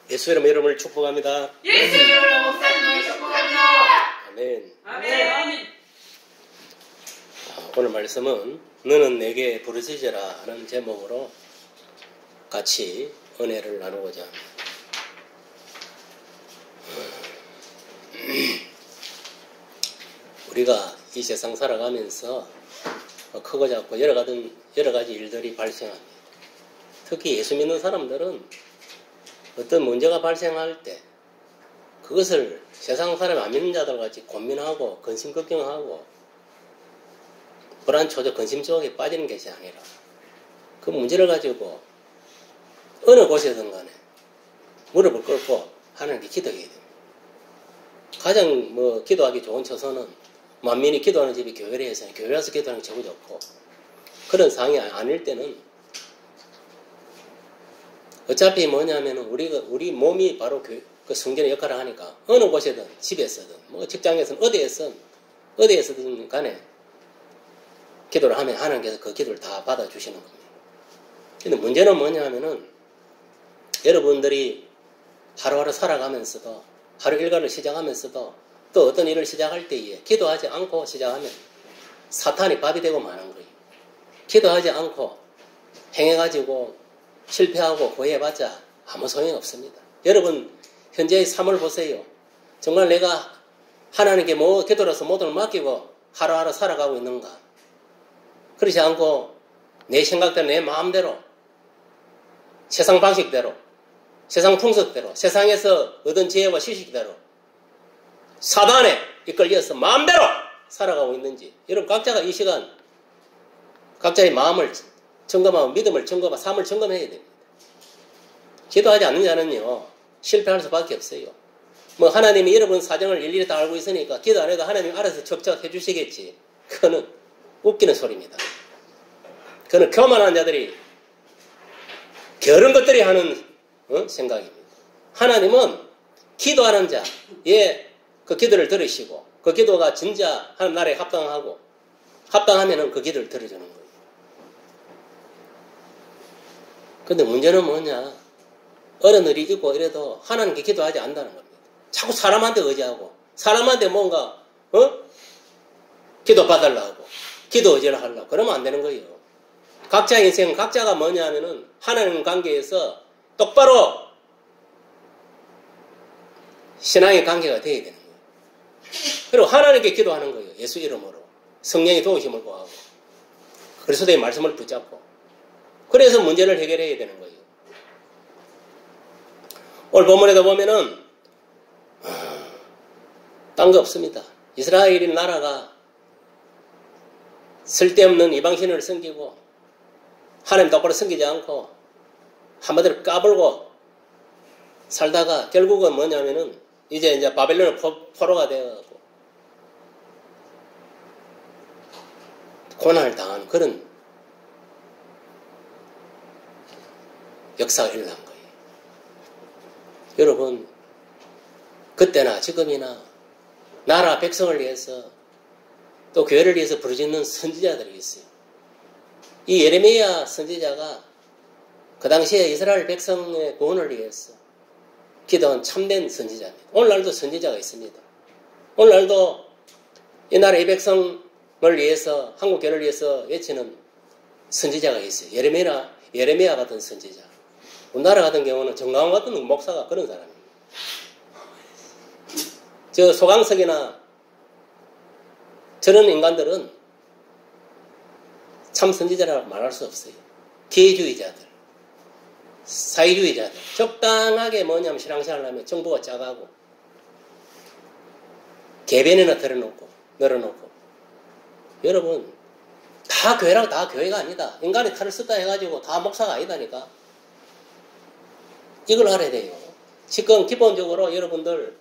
예수 이름 여러분을 축복합니다. 예수 이름으로 목사님을 축복합니다. 아멘. 아멘. 아멘. 오늘 말씀은 너는 내게 부르짖으라 하는 제목으로 같이 은혜를 나누고자 합니다. 우리가 이 세상 살아가면서 크고 작고 여러 가지 일들이 발생합니다. 특히 예수 믿는 사람들은 어떤 문제가 발생할 때 그것을 세상 사람 안 믿는 자들 같이 고민하고 근심 걱정하고 불안초조 근심 속에 빠지는 것이 아니라 그 문제를 가지고 어느 곳에든 간에 무릎을 꿇고 하나님께 기도해야 됩니다. 가장 기도하기 좋은 처소는 만민이 기도하는 집이 교회라 해서 교회 와서 기도하는 게 최고 좋고, 그런 상황이 아닐 때는 어차피 뭐냐면은 우리 몸이 바로 그 성전의 역할을 하니까 어느 곳에든 집에서든 직장에서든 어디에서든 간에 기도를 하면 하나님께서 그 기도를 다 받아주시는 겁니다. 근데 문제는 뭐냐면은 여러분들이 하루하루 살아가면서도 하루 일과를 시작하면서도 또 어떤 일을 시작할 때에 기도하지 않고 시작하면 사탄이 밥이 되고 마는 거예요. 기도하지 않고 행해가지고 실패하고 후회해봤자 아무 소용이 없습니다. 여러분 현재의 삶을 보세요. 정말 내가 하나님께 기도로서 모든 걸 맡기고 하루하루 살아가고 있는가? 그렇지 않고 내 생각대로 내 마음대로 세상 방식대로 세상 풍속대로 세상에서 얻은 지혜와 지식대로 사단에 이끌려서 마음대로 살아가고 있는지, 여러분 각자가 이 시간 각자의 마음을 점검하고 믿음을 점검하고 삶을 점검해야 됩니다. 기도하지 않는 자는요 실패할 수밖에 없어요. 하나님이 여러분 사정을 일일이 다 알고 있으니까 기도 안 해도 하나님이 알아서 척척 해주시겠지. 그거는 웃기는 소리입니다. 그거는 교만한 자들이 게으른 것들이 하는 생각입니다. 하나님은 기도하는 자의 그 기도를 들으시고 그 기도가 진짜 하나님 나라에 합당하면은 그 기도를 들어주는 거예요. 근데 문제는 뭐냐? 어른들이 있고 이래도 하나님께 기도하지 않는다는 겁니다. 자꾸 사람한테 의지하고 사람한테 뭔가 기도 받으려고 기도 의지를 하려고 그러면 안 되는 거예요. 각자의 인생 각자가 뭐냐 하면은 하나님 관계에서 똑바로 신앙의 관계가 되어야 되는 거예요. 그리고 하나님께 기도하는 거예요. 예수 이름으로 성령의 도우심을 구하고 그리스도의 말씀을 붙잡고, 그래서 문제를 해결해야 되는 거예요. 오늘 본문에도 보면은 딴 거 없습니다. 이스라엘이 나라가 쓸데없는 이방신을 섬기고 하나님 똑바로 섬기지 않고 한마디로 까불고 살다가 결국은 뭐냐면은 이제 바벨론의 포로가 되어가고 고난을 당하는 그런 역사가 일어난 거예요. 여러분 그때나 지금이나 나라 백성을 위해서 또 교회를 위해서 부르짖는 선지자들이 있어요. 이 예레미야 선지자가 그 당시에 이스라엘 백성의 구원을 위해서 기도한 참된 선지자입니다. 오늘날도 선지자가 있습니다. 오늘날도 이 나라의 백성을 위해서, 한국 교회를 위해서 외치는 선지자가 있어요. 예레미야 같은 선지자. 우리나라 같은 경우는 정강원 같은 목사가 그런 사람입니다. 저 소강석이나 저런 인간들은 참 선지자라고 말할 수 없어요. 기회주의자들, 사회주의자들, 적당하게 뭐냐면 신앙생활을 하면 정보가 짜가고 개변이나 늘어놓고 여러분 다 교회라고 다 교회가 아니다. 인간이 칼을 썼다 해가지고 다 목사가 아니다니까. 이걸 알아야 돼요. 지금 기본적으로 여러분들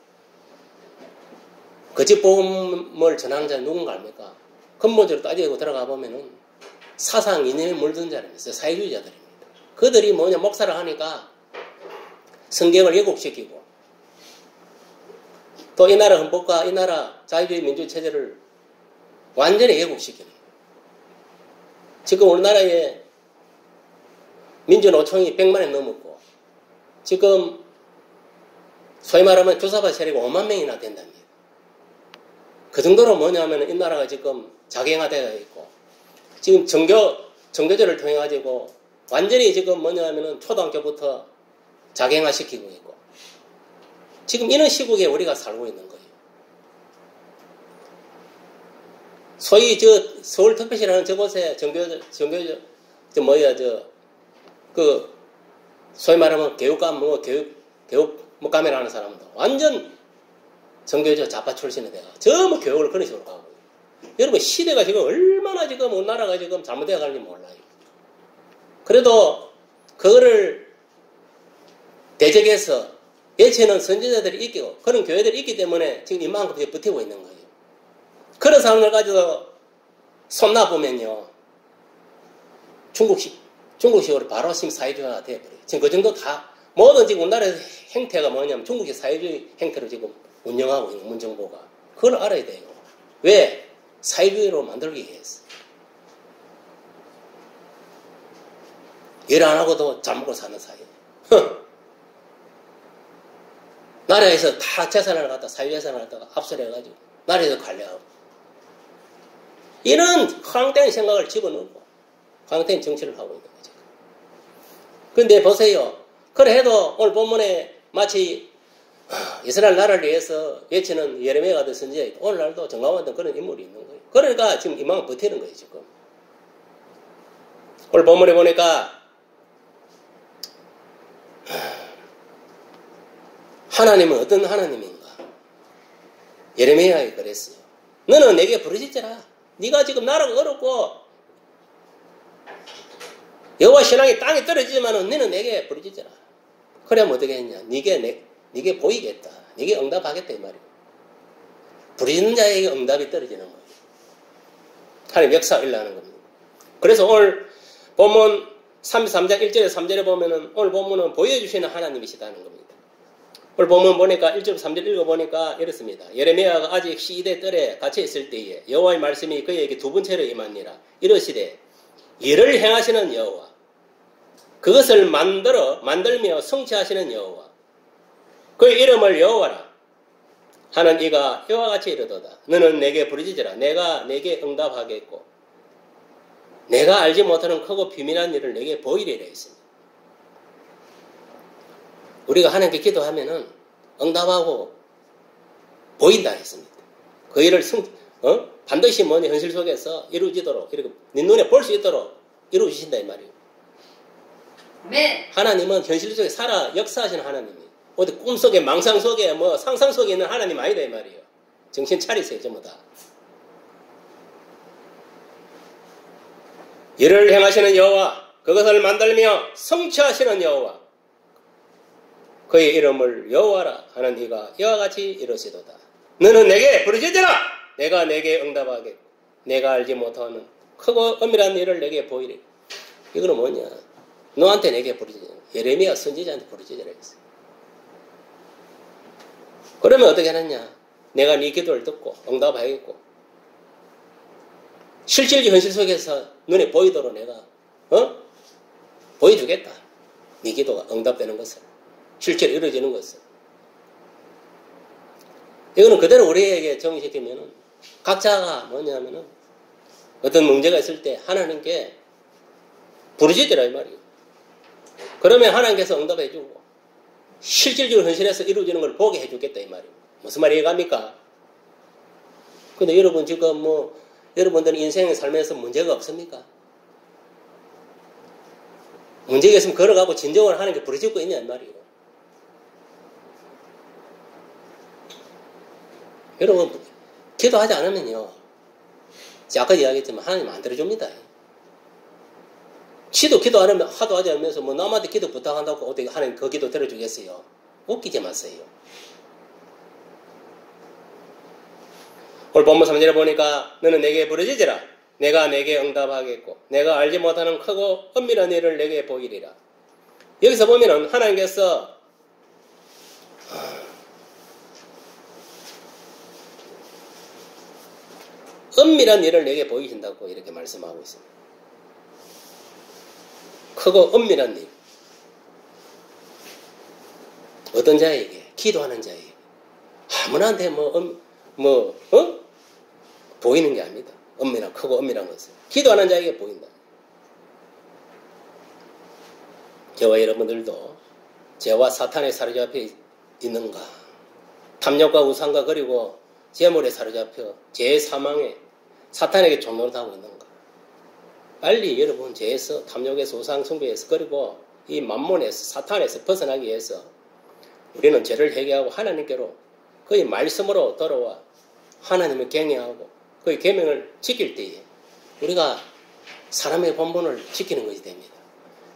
거짓 복음을 전하는 자는 누군가 압니까? 근본적으로 따지고 들어가 보면은 사상 이념에 물든 자는 있어요. 사회주의자들입니다. 그들이 뭐냐 목사를 하니까 성경을 왜곡시키고 또 이 나라 헌법과 이 나라 자유주의 민주주의 체제를 완전히 왜곡시키는 거예요. 지금 우리나라에 민주노총이 100만이 넘었고 지금 소위 말하면 주사파 세력이 5만 명이나 된답니다. 그 정도로 뭐냐면 이 나라가 지금 자경화되어 있고 지금 정교조를 통해 가지고 완전히 지금 뭐냐면은 초등학교부터 자경화시키고 있고 지금 이런 시국에 우리가 살고 있는 거예요. 소위 서울특별시라는 저곳에 소위 말하면 교육감이라는 사람도 완전 정교조 좌파 출신이 돼가 전부 교육을 그런 식으로 가고 여러분 시대가 지금 얼마나 지금 우리나라가 지금 잘못되어 가는지 몰라요. 그래도 그거를 대적해서 예체는 선지자들이 있고 그런 교회들이 있기 때문에 지금 이만큼 버티고 있는 거예요. 그런 사람들 가지고 손놔보면요 중국식으로 바로 지금 사회주의가 되어버려요. 지금 그 정도 다 모든 지금 우리나라의 행태가 뭐냐면 중국식 사회주의 행태로 지금 운영하고 있는 문정부가 그걸 알아야 돼요. 왜? 사회주의로 만들기 위해서. 일 안 하고도 잘 먹고 사는 사회. 나라에서 다 재산을 갖다 사회재산을 갖다가 압수해가지고 나라에서 관리하고 이런 황당한 생각을 집어넣고 황당한 정치를 하고 있는 거죠. 그런데 보세요. 그래 해도 오늘 본문에 마치 이스라엘 나라를 위해서 외치는 예레미야 같은 선지자 있고 오늘날도 정강원 같은 그런 인물이 있는 거예요. 그러니까 지금 이만큼 버티는 거예요. 지금 오늘 본문에 보니까 하나님은 어떤 하나님인가? 예레미야에 그랬어요. 너는 내게 부르짖으라. 네가 지금 나라가 어렵고 여호와 신앙이 땅에 떨어지지만은 너는 내게 부르짖으라. 그러면 어떻게 했냐? 네게 보이겠다. 네게 응답하겠다 이 말이에요. 부르짖는 자에게 응답이 떨어지는 거예요. 하나님 역사가 일어나는 겁니다. 그래서 오늘 본문 33장 1절에 3절에 보면은 오늘 본문은 보여주시는 하나님이시다는 겁니다. 오늘 본문 보니까 1절 3절 읽어보니까 이렇습니다. 예레미야가 아직 시대 뜰에 갇혀 있을 때에 여호와의 말씀이 그에게 두 번째로 임하니라. 이르시되 일을 행하시는 여호와 그것을 만들며 성취하시는 여호와 그의 이름을 여호와라 하는 이가 이와 같이 이르도다. 너는 내게 부르짖으라. 내가 내게 응답하겠고 내가 알지 못하는 크고 비밀한 일을 내게 보이리라 했습니다. 우리가 하나님께 기도하면은 응답하고 보인다 했습니다. 그 일을 반드시 현실 속에서 이루어지도록 이렇게 네 눈에 볼 수 있도록 이루어주신다 이 말이에요. 네. 하나님은 현실 속에 역사하시는 하나님이에요. 어디 꿈속에 망상 속에 상상 속에 있는 하나님 아니다 이 말이에요. 정신 차리세요 전부 다. 일을 행하시는 여호와 그것을 만들며 성취하시는 여호와 그의 이름을 여호와라 하는 이가 이와 같이 이르시도다. 너는 내게 부르짖으라. 내가 내게 응답하겠고 내가 알지 못하는 크고 엄밀한 일을 내게 보이리. 이거는 뭐냐? 너한테 내게 부르짖으라. 예레미야 선지자한테 부르짖으라 했어요. 그러면 어떻게 하느냐? 내가 네 기도를 듣고 응답하겠고 실질적 현실 속에서 눈에 보이도록 내가 보여주겠다. 네 기도가 응답되는 것을 실제로 이루어지는 것을. 이거는 그대로 우리에게 정의시키면은 각자가 뭐냐면은 어떤 문제가 있을 때 하나님께 부르짖으라 이 말이에요. 그러면 하나님께서 응답해주고 실질적으로 현실에서 이루어지는 걸 보게 해주겠다 이 말이에요. 무슨 말이 이해갑니까? 근데 여러분 지금 여러분들은 인생의 삶에서 문제가 없습니까? 문제가 있으면 걸어가고 진정을 하는 게 부르짖고 있냐 이 말이에요. 여러분 기도하지 않으면요. 아까 이야기했지만 하나님 안 들어줍니다. 지도 기도 안 하면 하도 하지 않으면서 남한테 기도 부탁한다고 어떻게 하나님 그 기도 들어주겠어요? 웃기지 마세요. 오늘 본문 3절에 보니까 너는 내게 부르짖으라. 내가 내게 응답하겠고 내가 알지 못하는 크고 은밀한 일을 내게 보이리라. 여기서 보면은 하나님께서 은밀한 일을 내게 보이신다고 이렇게 말씀하고 있습니다. 크고 은밀한 일. 어떤 자에게? 기도하는 자에게. 아무나한테 보이는 게 아닙니다. 크고 은밀한 것은. 기도하는 자에게 보인다. 저와 여러분들도 죄와 사탄에 사로잡혀 있는가? 탐욕과 우상과 그리고 재물에 사로잡혀 죄의 사망에 사탄에게 종노릇하고 있는가? 빨리 여러분 죄에서 탐욕에서 우상 숭배에서 그리고 이 만몬에서 사탄에서 벗어나기 위해서 우리는 죄를 회개하고 하나님께로 그의 말씀으로 돌아와 하나님을 경외하고 그의 계명을 지킬 때에 우리가 사람의 본분을 지키는 것이 됩니다.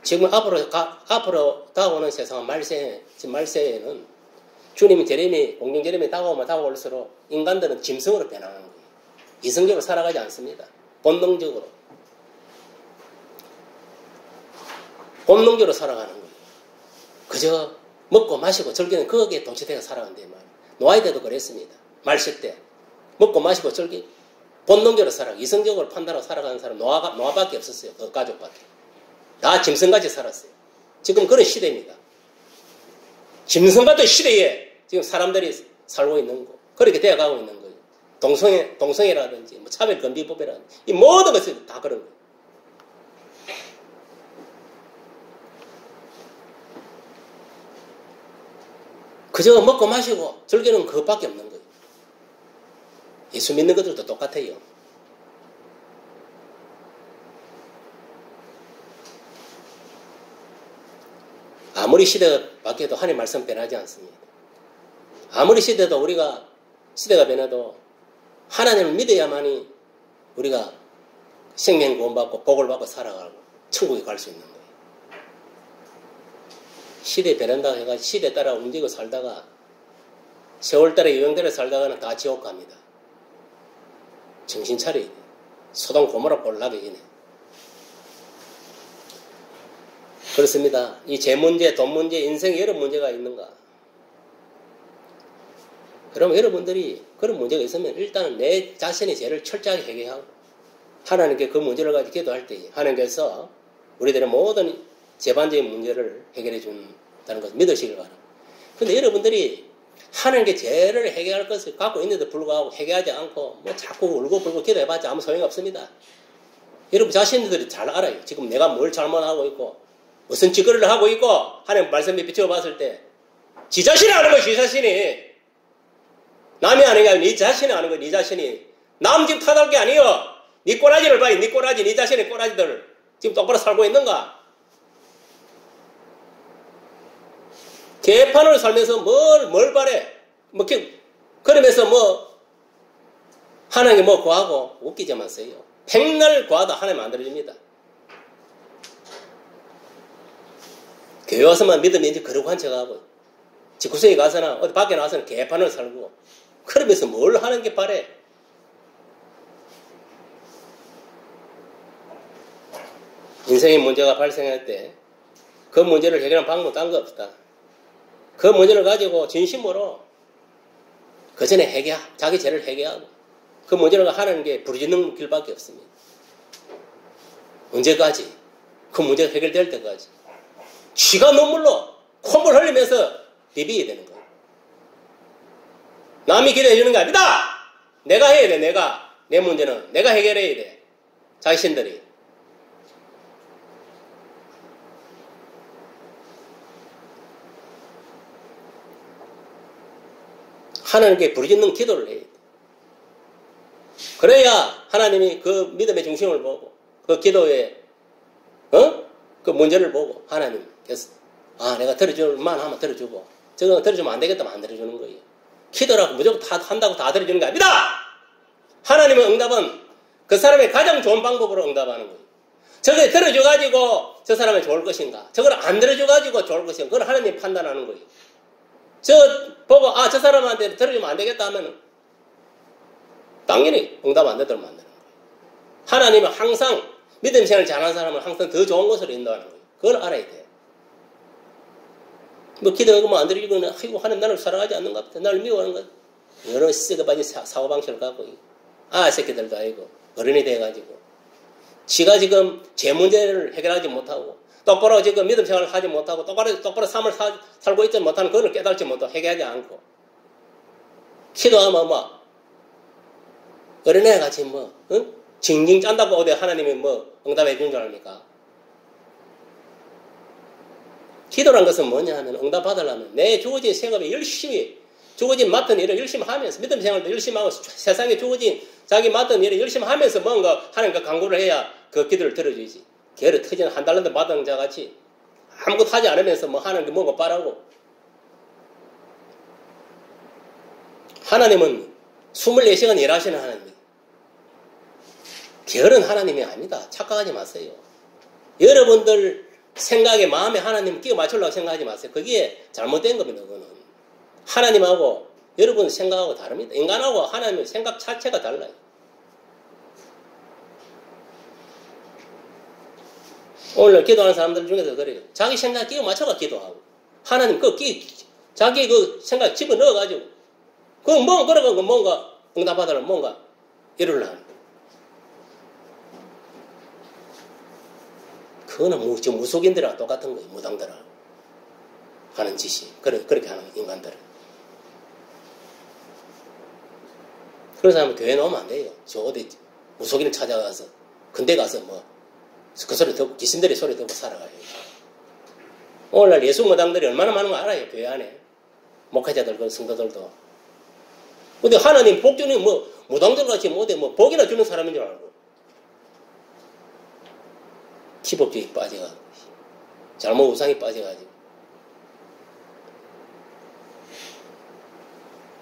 지금 앞으로 다가오는 세상 말세에는 주님이 공중 재림이 다가올수록 인간들은 짐승으로 변하는 거예요. 이성적으로 살아가지 않습니다. 본능적으로 살아가는 거예요. 그저 먹고 마시고 즐기는 거기에 동치대가 살아간대 말이에요. 노아이 때도 그랬습니다. 말세 때 먹고 마시고 즐기 본능적으로 이성적으로 판단하고 살아가는 사람 노아밖에 없었어요. 그 가족밖에. 다 짐승같이 살았어요. 지금 그런 시대입니다. 짐승 같은 시대에 지금 사람들이 살고 있는 거, 그렇게 되어가고 있는 거예요. 동성애라든지 차별금지법이라든지 이 모든 것이 다 그런 거예요. 그저 먹고 마시고 즐기는 그것밖에 없는 거예요. 예수 믿는 것들도 똑같아요. 아무리 시대가 바뀌어도 하나님 말씀 변하지 않습니다. 아무리 시대가 변해도 하나님을 믿어야만이 우리가 생명 구원받고 복을 받고 살아가고 천국에 갈 수 있는 거예요. 시대 변한다고 해가지고 시대 따라 움직이고 살다가 세월 따라 유행대로 살다가는 다 지옥 갑니다. 정신 차려야 돼. 소동 고모라 볼라게 지네. 그렇습니다. 이 재 문제, 돈 문제, 인생에 여러 문제가 있는가? 그럼 여러분들이 그런 문제가 있으면 일단은 내 자신의 죄를 철저하게 해결하고 하나님께 그 문제를 가지고 기도할 때 하나님께서 우리들의 모든 재반적인 문제를 해결해 준다는 것을 믿으시길 바랍니다. 그런데 여러분들이 하나님께 죄를 해결할 것을 갖고 있는데 불구하고 해결하지 않고 자꾸 울고불고 기도해봤자 아무 소용이 없습니다. 여러분 자신들이 잘 알아요. 지금 내가 뭘 잘못하고 있고 무슨 짓거리를 하고 있고 하나님 말씀에 비춰봤을 때 지 자신이 아는 거야. 지 자신이 남이 아는 게 아니고 네 자신이 아는 거야. 네 자신이 남 집 탓할 게 아니여. 네 꼬라지를 봐요. 네 꼬라지, 네 자신의 꼬라지들 지금 똑바로 살고 있는가? 개판으로 살면서 뭘 바래? 그러면서 하나님께 구하고 웃기지 마세요. 백날 구하다 하나님 안 들어줍니다. 교회 와서만 믿으면 그러고 한 척하고 집구석에 가서나 어디 밖에 나와서는 개판으로 살고 그러면서 뭘 하는 게 바래? 인생의 문제가 발생할 때 그 문제를 해결하는 방법은 딴 거 없다. 그 문제를 가지고 진심으로 그 전에 자기 죄를 회개하고 그 문제를 하나님께 부르짖는 길밖에 없습니다. 언제까지? 그 문제가 해결될 때까지. 쥐가 눈물로 콧물 흘리면서 비비어야 되는 거예요. 남이 기도해 주는 게 아니다! 내가 해야 돼, 내가. 내 문제는 내가 해결해야 돼. 자신들이. 하나님께 부르짖는 기도를 해야 돼. 그래야 하나님이 그 믿음의 중심을 보고 그 기도의 그 문제를 보고 하나님께서 내가 들어줄 만하면 들어주고 저거 들어주면 안 되겠다면 안 들어주는 거예요. 기도라고 무조건 다 한다고 다 들어주는 게 아니다. 하나님의 응답은 그 사람의 가장 좋은 방법으로 응답하는 거예요. 저걸 들어줘가지고 저 사람이 좋을 것인가, 저걸 안 들어줘가지고 좋을 것인가, 그걸 하나님이 판단하는 거예요. 저 보고 저 사람한테 들어주면 안 되겠다 하면은 당연히 응답 안 되도록 만드는 거예요. 하나님은 항상 믿음 생활을 잘하는 사람은 항상 더 좋은 것으로 인도하는 거예요. 그걸 알아야 돼요. 뭐 기도하고 뭐 안 들어주고는 아이고 하나님 나를 사랑하지 않는가 보다, 나를 미워하는 것, 여러 썩어바진 사고방식을 갖고 새끼들도 아니고 어른이 돼가지고 지가 지금 제 문제를 해결하지 못하고 똑바로 지금 믿음 생활을 하지 못하고 똑바로 삶을 살고 있지 못하는 그걸 깨닫지 못하고 해결하지 않고 기도하면 어린애 같이 징징 짠다고 어디 하나님이 응답해 주는 줄 압니까? 기도란 것은 뭐냐 하면 응답 받으려면 내 주어진 생업에 열심히 주어진 맡은 일을 열심히 하면서 믿음 생활도 열심히 하고 세상에 주어진 자기 맡은 일을 열심히 하면서 뭔가 하나님과 강구를 해야 그 기도를 들어주지. 개를 터진 한 달란트 받은 자 같이 아무것도 하지 않으면서 하는 게 뭔가 빠라고. 하나님은 24시간 일하시는 하나님이에요. 게으른 하나님이 아니다. 착각하지 마세요. 여러분들 생각에 마음에 하나님 끼워 맞추려고 생각하지 마세요. 그게 잘못된 겁니다. 그거는 하나님하고 여러분 생각하고 다릅니다. 인간하고 하나님의 생각 자체가 달라요. 오늘 기도하는 사람들 중에서 그래요. 자기 생각 끼워 맞춰가 기도하고 하나님 자기 그 생각 집어넣어가지고 그러고 뭔가 응답하더라 뭔가 이러려고. 그거는 지금 무속인들하고 똑같은 거예요. 무당들하고 하는 짓이. 그렇게 하는 인간들은. 그런 사람은 교회 나오면 안 돼요. 저 어디 무속인을 찾아가서 근데 가서 그 소리 듣고 귀신들의 소리 듣고 살아가요. 오늘날 예수 무당들이 얼마나 많은 거 알아요. 교회 안에. 목회자들, 성도들도. 근데 하나님 복 주는 무당들 같이 어디 복이나 주는 사람인 줄 알고. 기복주의 빠져가지고 잘못 우상이 빠져가지고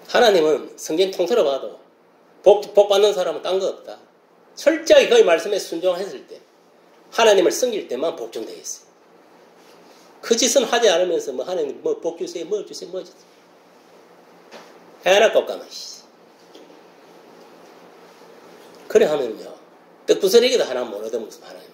하나님은 성경 통틀어 봐도 복 받는 사람은 딴 거 없다. 철저하게 그의 말씀에 순종했을 때 하나님을 섬길 때만 복종되어 있어요. 그 짓은 하지 않으면서 하나님 복 주세요 주세요 하나 꺾가만 그래 하면요 떡부스러기도 하나 못 얻어먹어서 하나님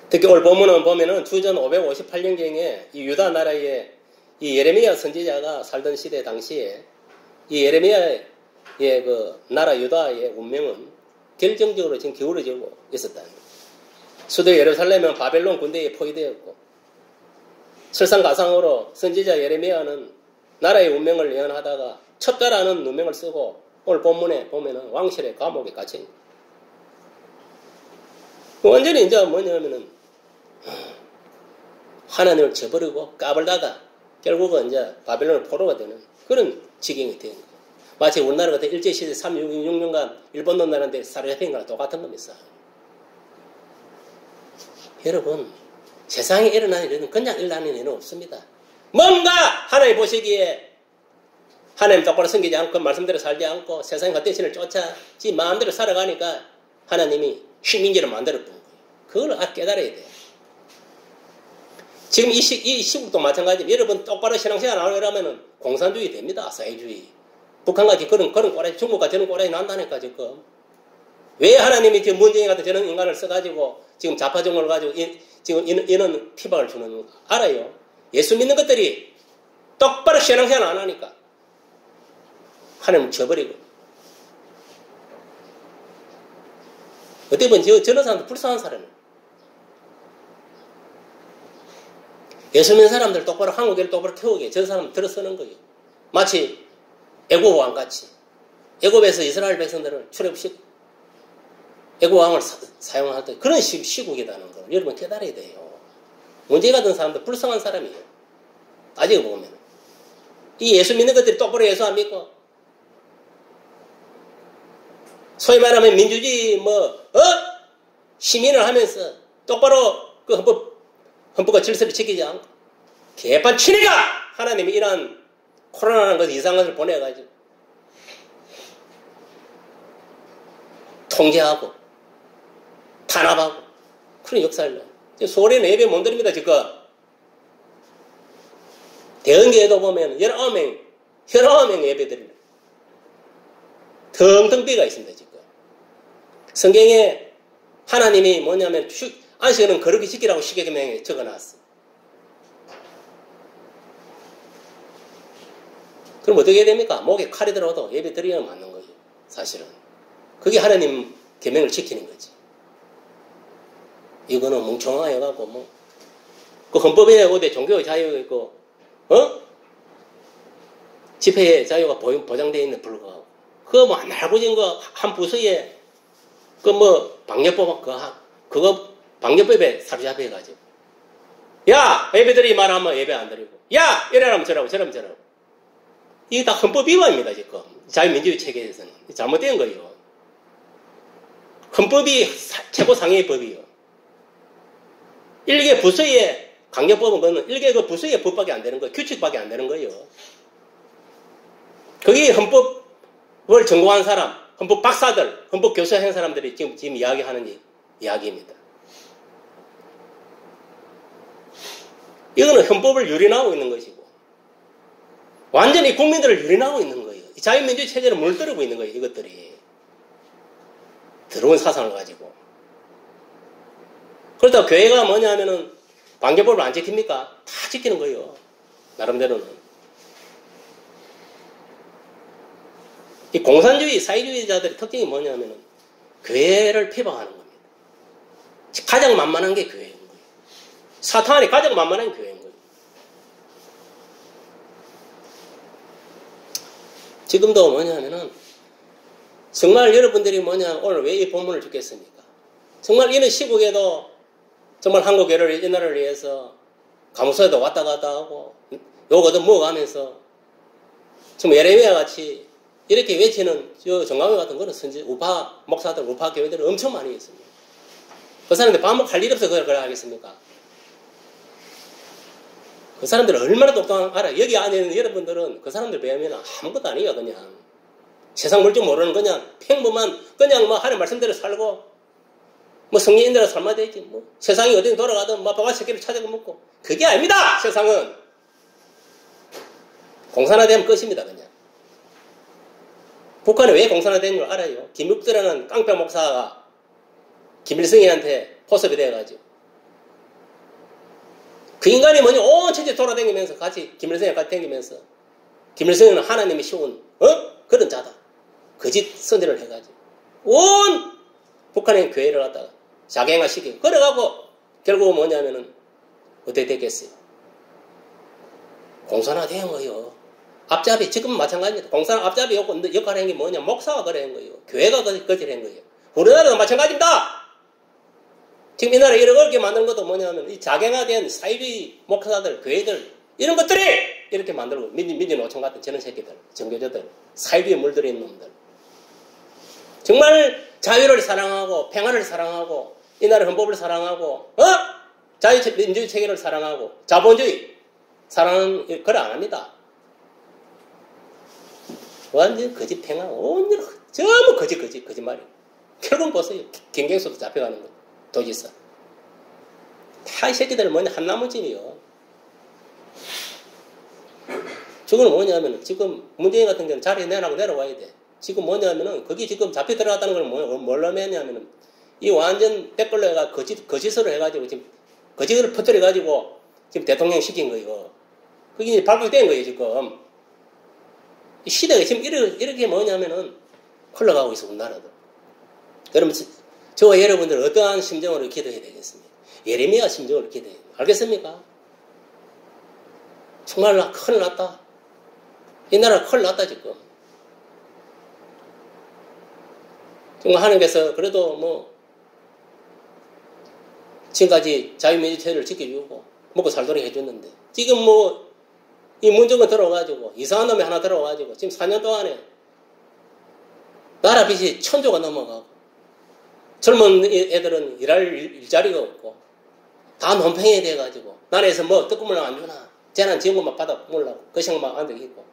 특히 오늘 본문은 보면은 주전 558년경에 이 유다 나라의 이 예레미야 선지자가 살던 시대 당시에 이 예레미야의 그 나라 유다의 운명은 결정적으로 지금 기울어지고 있었다는 거예요. 수도 예루살렘은 바벨론 군대에 포위되었고 설상가상으로 선지자 예레미야는 나라의 운명을 예언하다가 첩자라는 누명을 쓰고 오늘 본문에 보면은 왕실의 감옥에 갇혀 있는 완전히 이제 뭐냐면은 하나님을 저버리고 까불다가 결국은 이제 바벨론을 포로가 되는 그런 지경이 된 거예요. 마치 우리나라 같은 일제시대 36년간 일본 놈들한테 사로잡힌 거랑 똑같은 겁니다. 여러분 세상에 일어나는 일은 그냥 일어나는 일은 없습니다. 뭔가 하나님 보시기에 하나님 똑바로 섬기지 않고 말씀대로 살지 않고 세상의 헛되신을 쫓아 지 마음대로 살아가니까 하나님이 식민지를 만들어 본 거예요. 그걸 깨달아야 돼요. 지금 이 시국도 마찬가지로 여러분 똑바로 신앙생활 안 하려면 공산주의 됩니다. 사회주의. 북한같이 그런 꼬라지, 중국같이 저런 꼬라지 난다니까 지금. 왜 하나님이 지금 문재인 같은 저런 인간을 써가지고 지금 좌파정을 가지고 지금 이런 피박을 주는 알아요. 예수 믿는 것들이 똑바로 신앙생활 안 하니까 하나님을 쳐버리고. 어떻게 보면 저런 사람도 불쌍한 사람이에요. 예수 믿는 사람들 똑바로 한국교를 똑바로 태우게 저 사람 들어서는 거예요. 마치 애굽 왕같이. 애굽에서 이스라엘 백성들을 출애굽시키고 애굽 왕을 사용할 때 그런 시국이라는 걸 여러분 깨달아야 돼요. 문제가 된 사람들 불쌍한 사람이에요. 따지고 보면 이 예수 믿는 것들이 똑바로 예수 안 믿고 소위 말하면 민주주의 시민을 하면서 똑바로 그 헌법과 질서를 지키지 않고 개판 치니까 하나님이 이러한 코로나라는 것을 이상한 것을 보내가지고 통제하고 탄압하고 그런 역사를 소리는 예배 못 드립니다. 지금 대흥교회도 보면 19명 예배 드립니다. 텅텅 비가 있습니다. 지금 성경에 하나님이 뭐냐면 안식일은 거룩히 지키라고 십계명에 적어놨어. 그럼 어떻게 해야 됩니까? 목에 칼이 들어도 예배 드려야 맞는 거예요. 사실은 그게 하나님 계명을 지키는 거지. 이거는 멍청해가지고 그 헌법에 어디 종교의 자유가 있고 집회의 자유가 보장되어 있는 불구하고 그거 할아버지 한 부서에 방역법 그거 방역법에 사로잡혀가지고 야 예배드리 말하면 예배 안 드리고 야 이래라면 저라고 저라면 저라고 이게 다 헌법 위반입니다. 지금 자유민주주의 체계에서는 잘못된 거예요. 헌법이 최고 상위의 법이요. 일개 부서의 강력법은 그거는 일개 그 부서의 법밖에 안 되는 거예요. 규칙밖에 안 되는 거예요. 거기 헌법을 전공한 사람, 헌법 박사들, 헌법 교수한 사람들이 지금 이야기하는 이야기입니다. 이거는 헌법을 유린하고 있는 것이고 완전히 국민들을 유린하고 있는 거예요. 이 자유민주주의 체제를 물들이고 있는 거예요. 이것들이 더러운 사상을 가지고. 그렇다고 교회가 뭐냐 하면은 방역법을 안 지킵니까? 다 지키는 거예요. 나름대로는. 이 공산주의, 사회주의자들의 특징이 뭐냐 하면은 교회를 비방하는 겁니다. 가장 만만한 게 교회인 거예요. 사탄이 가장 만만한 게 교회인 거예요. 지금도 뭐냐 하면은 정말 여러분들이 오늘 왜 이 본문을 듣겠습니까? 정말 이런 시국에도 정말 한국교회를 이 나라를 위해서 감옥소에도 왔다 갔다 하고 요거도 먹어가면서 정말 예레미야 같이 이렇게 외치는 정강회 같은 거는 우파 목사들, 우파 교회들은 엄청 많이 있습니다. 그 사람들 밥 먹고 할 일 없어서 그걸 하겠습니까? 그 사람들은 얼마나 똑똑한 알아. 여기 안에 있는 여러분들은 그 사람들 배우면 아무것도 아니에요. 그냥 세상 물정 모르는 그냥 평범한 그냥 하나님 말씀대로 살고 성령인대로 살면 되지. 세상이 어디 돌아가든 바가 새끼를 찾아가 먹고 그게 아닙니다. 세상은 공산화되면 끝입니다. 그냥 북한이 왜 공산화된 줄 알아요? 김육도라는 깡패 목사가 김일성이한테 포섭이 돼가지고 그 인간이 온 천지 돌아다니면서 같이 김일성이랑 같이 다니면서 김일성은 하나님이 씌운 그런 자다. 거짓 선전을 해가지고 온 북한의 교회를 갖다가 자갱화시키고 그래가고 결국 뭐냐면은 어떻게 됐겠어요? 공산화된 거예요. 앞잡이 지금 마찬가지입니다. 공산화 앞잡이 역할을 한 게 뭐냐? 목사가 그래 한 거예요. 교회가 그렇게 한 거예요. 우리나라도 마찬가지입니다. 지금 이 나라 이렇게 만든 것도 뭐냐면 이 자갱화된 사회주의 목사들, 교회들 이런 것들이 이렇게 만들고 민주노총 같은 저런 새끼들, 정교조들, 사회주의에 물들어 있는 놈들 정말 자유를 사랑하고 평화를 사랑하고 이 나라 헌법을 사랑하고 자유민주주의 체계를 사랑하고 자본주의 사랑하는 그걸 안 합니다. 완전 거짓 평화 온전히 전부 거짓말이에요. 결국 보세요. 경경수도 잡혀가는 거 도지사 다 이 새끼들은 한나무집이요. 저거는 뭐냐면 지금 문재인 같은 경우는 자리에 내라고 내려와야 돼. 지금 뭐냐면은 거기 지금 잡혀 들어갔다는 걸 뭘로 매냐면은 이 완전 댓글로가 거짓으로 해가지고 지금 거짓을 퍼뜨려가지고 지금 대통령 시킨 거예요. 그게 이제 발굴된 거예요, 지금. 이 시대가 지금 이렇게 뭐냐면은 흘러가고 있어, 우리나라도. 그러면 저와 여러분들 어떠한 심정으로 기도해야 되겠습니까? 예레미야 심정으로 기도해야 돼요. 알겠습니까? 정말 큰일 났다. 이 나라 큰일 났다, 지금. 정말 하나님께서 그래도 뭐, 지금까지 자유민주체를 지켜주고, 먹고 살도록 해줬는데, 지금 뭐, 이 문정권 들어가지고, 이상한 놈이 하나 들어가지고, 지금 4년 동안에, 나라 빚이 1,000조가 넘어가고, 젊은 애들은 일할 일자리가 없고, 다 논팽이 돼가지고, 나라에서 뭐, 떡국물 안 주나, 재난지원금만 받아 먹으려고, 그 생각만 안 되겠고.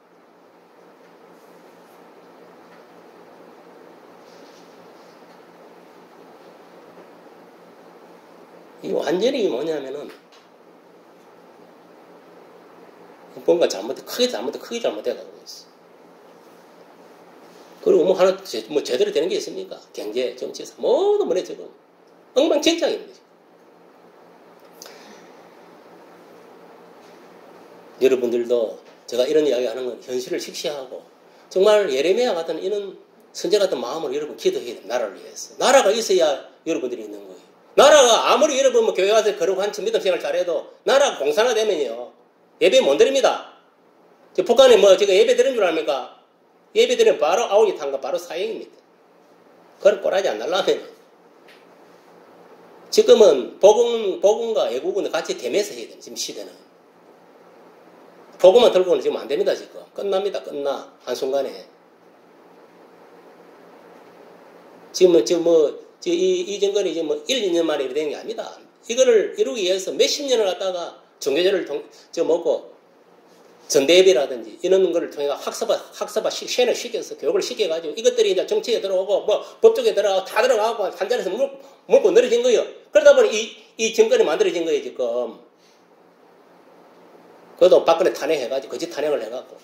이 완전히 뭐냐면은, 뭔가 크게 잘못해가고 있어. 그리고 뭐 하나, 뭐 제대로 되는 게 있습니까? 경제, 정치에서 모두 뭐래 지금 엉망진창입니다. 여러분들도 제가 이런 이야기 하는 건 현실을 직시하고, 정말 예레미야 같은 이런 선제 같은 마음으로 여러분 기도해야 돼요. 나라를 위해서. 나라가 있어야 여러분들이 있는 거예요. 나라가 아무리 여러분 뭐 교회 가서 거룩 한층 믿음 생활 잘해도 나라가 공산화되면요, 예배 못 드립니다. 북한에 뭐 제가 예배 드린 줄 압니까? 예배 드리면 바로 아우니 탄거 바로 사형입니다. 그걸 꼬라지 안 날라면 지금은 복음과 애국은 같이 겸해서 해야 돼요. 지금 시대는. 복음만 들고는 지금 안 됩니다. 지금 끝납니다. 끝나 한순간에. 이 정권이 지금 뭐 1, 2년 만에 이렇게 되는 게 아닙니다. 이거를 이루기 위해서 몇십 년을 갖다가 종교제를 먹고 전대예배라든지 이런 거를 통해 학사바 시행을 시켜서 교육을 시켜가지고 이것들이 이제 정치에 들어오고 뭐 법조계 들어가고 다 들어가고 한 자리에서 물고 늘어진 거예요. 그러다 보니 이 정권이 만들어진 거예요, 지금. 그것도 박근혜 탄핵해가지고 거짓 탄핵을 해갖고.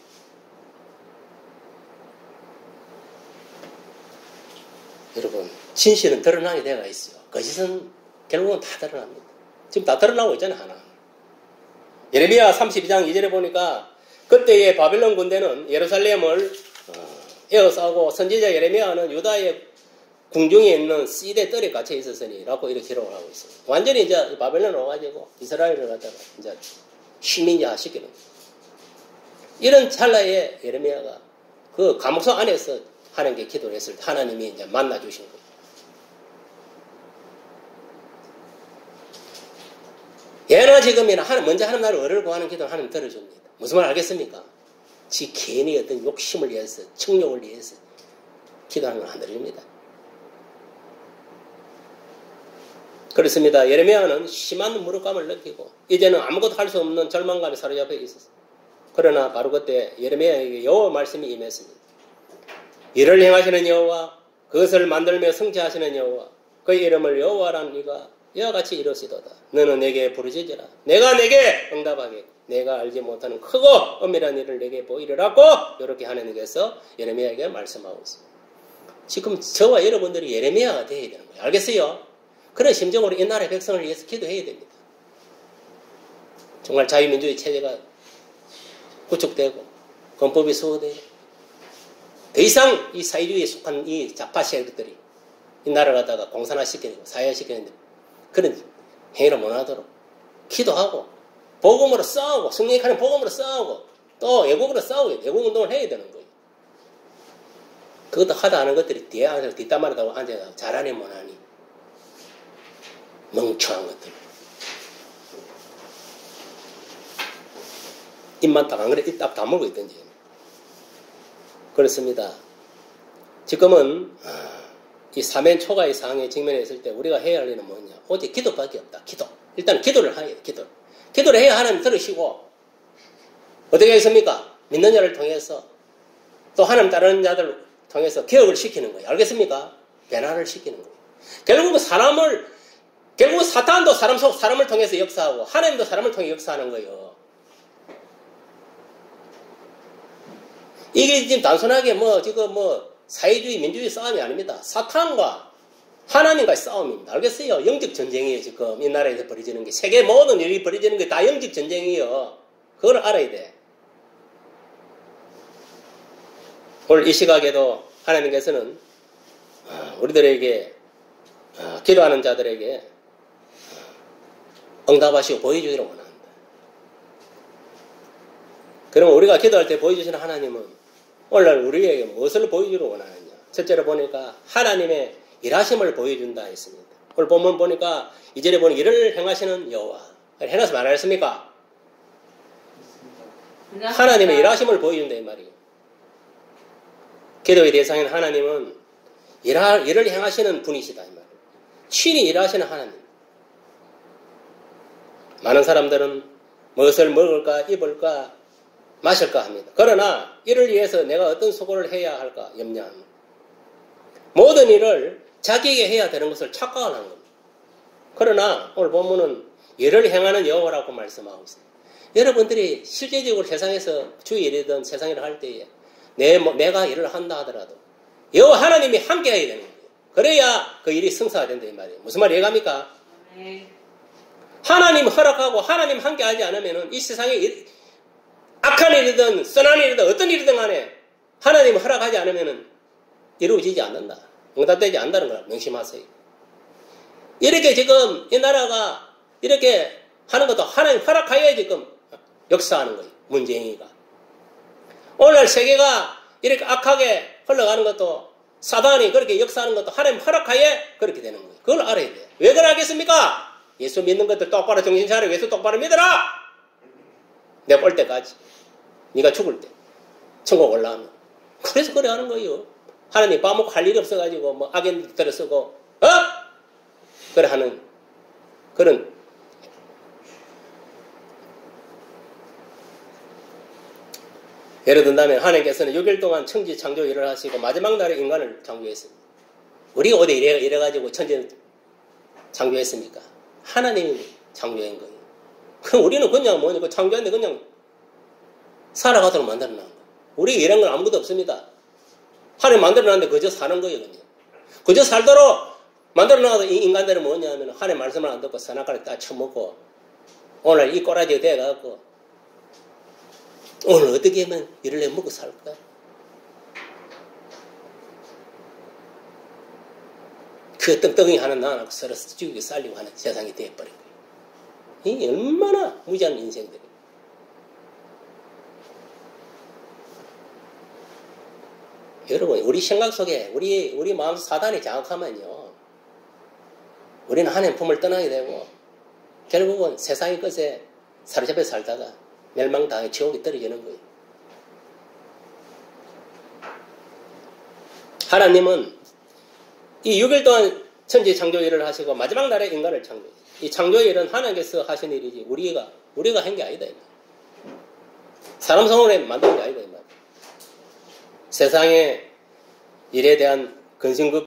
여러분, 진실은 드러나게 되어 있어요. 거짓은 결국은 다 드러납니다. 지금 다 드러나고 있잖아요, 하나. 예레미야 32장 2절에 보니까 그때의 바벨론 군대는 예루살렘을 에워싸고 선지자 예레미야는 유다의 궁중에 있는 시대 뜰에 갇혀 있었으니 라고 이렇게 기록을 하고 있어요. 완전히 이제 바벨론 와가지고 이스라엘을 갖다가 이제 식민지화 시키는 거예요. 이런 찰나에 예레미야가 그 감옥소 안에서 하나님께 기도를 했을 때 하나님이 이제 만나주신 거예요. 예나 지금이나 먼저 하는 날을 의를 구하는 기도는 하나님 들어줍니다. 무슨 말 알겠습니까? 지 개인의 어떤 욕심을 위해서, 청욕을 위해서 기도하는 건 안 들어줍니다. 그렇습니다. 예레미야는 심한 무력감을 느끼고 이제는 아무것도 할 수 없는 절망감에 사로잡혀 있었어요. 그러나 바로 그때 예레미야에게 여호와 말씀이 임했습니다. 이를 행하시는 여호와, 그것을 만들며 성취하시는 여호와, 그의 이름을 여호와라는 이가 이와 같이 이르시도다. 너는 내게 부르짖으라. 내가 내게 응답하겠고 내가 알지 못하는 크고 엄밀한 일을 내게 보이리라고 이렇게 하나님께서 예레미야에게 말씀하고 있습니다. 지금 저와 여러분들이 예레미야가 되어야 되는 거예요. 알겠어요? 그런 심정으로 이 나라의 백성을 위해서 기도해야 됩니다. 정말 자유민주주의 체제가 구축되고 헌법이 수호되고 더 이상 이 사회주의에 속한 이 좌파 세력들이 이 나라를 갖다가 공산화시키고 사회화시키는데 그런 행위를 못하도록 기도하고 복음으로 싸우고 승리하는 복음으로 싸우고 또 애국으로 싸우고 애국운동을 해야 되는 거예요. 그것도 하다 하는 것들이 뒤에 앉아서 뒷담화를 하고 앉아서 잘하니 못하니 멍청한 것들. 입만 딱 안 그래 입 딱 다물고 있던지. 그렇습니다. 지금은 이 사면 초가의 상황에 직면해 있을 때 우리가 해야 할 일은 뭐냐? 오직 기도밖에 없다. 기도. 일단 기도를 해야 돼. 기도를 해야 하나님 들으시고 어떻게 하겠습니까? 믿는 자를 통해서 또 하나님 따르는 자들을 통해서 개혁을 시키는 거예요. 알겠습니까? 변화를 시키는 거예요. 결국 사탄도 사람을 통해서 역사하고 하나님도 사람을 통해 역사하는 거예요. 이게 지금 단순하게 지금 사회주의, 민주주의 싸움이 아닙니다. 사탄과 하나님과의 싸움입니다. 알겠어요? 영적 전쟁이에요, 지금. 이 나라에서 벌어지는 게. 세계 모든 일이 벌어지는 게 다 영적 전쟁이에요. 그걸 알아야 돼. 오늘 이 시각에도 하나님께서는 우리들에게 기도하는 자들에게 응답하시고 보여주기를 원합니다. 그러면 우리가 기도할 때 보여주시는 하나님은 오늘날 우리에게 무엇을 보여주기를 원하느냐. 첫째로 보니까 하나님의 일하심을 보여준다 했습니다. 오늘 본문 보니까 2절에 보니 일을 행하시는 여호와. 해놔서 말하였습니까? 하나님의 일하심을 보여준다 이 말이에요. 기도의 대상인 하나님은 일을 행하시는 분이시다 이 말이에요. 친히 일하시는 하나님. 많은 사람들은 무엇을 먹을까 입을까 마실까 합니다. 그러나 이를 위해서 내가 어떤 수고를 해야 할까 염려합니다. 모든 일을 자기에게 해야 되는 것을 착각을 하는 겁니다. 그러나 오늘 본문은 일을 행하는 여호와라고 말씀하고 있습니다. 여러분들이 실제적으로 세상에서 주의 일이든 세상 일을 할 때에 내가 일을 한다 하더라도 여호와 하나님이 함께 해야 되는 거예요. 그래야 그 일이 성사가 된다 이 말이에요. 무슨 말 이해갑니까? 하나님 허락하고 하나님 함께 하지 않으면 이 세상에 악한 일이든 선한 일이든 어떤 일이든 간에 하나님 허락하지 않으면 이루어지지 않는다. 응답되지 않는다는 걸 명심하세요. 이렇게 지금 이 나라가 이렇게 하는 것도 하나님 허락하여야 지금 역사하는 거예요. 문재인이가. 오늘날 세계가 이렇게 악하게 흘러가는 것도 사단이 그렇게 역사하는 것도 하나님 허락하에 그렇게 되는 거예요. 그걸 알아야 돼요. 왜 그러겠습니까? 예수 믿는 것들 똑바로 정신 차리고 예수 똑바로 믿어라! 내가 올 때까지. 네가 죽을 때. 천국 올라오면. 그래서 그래 하는 거예요. 하나님 밥 먹고 할 일이 없어가지고 뭐 악인 들어서고 그래 하는 그런 예를 든다면 하나님께서는 6일 동안 천지 창조 일을 하시고 마지막 날에 인간을 창조했습니다. 우리가 어디 이래가지고 천지를 창조했습니까? 하나님이 창조한 거예요. 그럼 우리는 그냥 뭐냐, 창조했는데 그냥 살아가도록 만들어놓은 거예요. 우리가 이런 건 아무것도 없습니다. 하나님 만들어놨는데 그저 사는 거예요, 그냥. 그저 살도록 만들어놔도 이 인간들은 뭐냐면 하나님 말씀을 안 듣고 선악과를 딱 처먹고 오늘 이 꼬라지가 돼가지고 오늘 어떻게 하면 이를 먹고 살까? 그 떵떵이 하는 나하고 서로 죽이고 살리고 하는 세상이 되어버린 거예요. 이 얼마나 무지한 인생들이에요. 여러분, 우리 생각 속에, 우리 마음 사단이 장악하면요, 우리는 하나님 품을 떠나게 되고, 결국은 세상의 것에 사로잡혀 살다가 멸망당해 지옥에 떨어지는 거예요. 하나님은 이 6일 동안 천지 창조 일을 하시고 마지막 날에 인간을 창조해요. 이 창조 일은 하나님께서 하신 일이지 우리가 한 게 아니다. 사람 손으로 만든 게 아니다. 세상의 일에 대한 근심급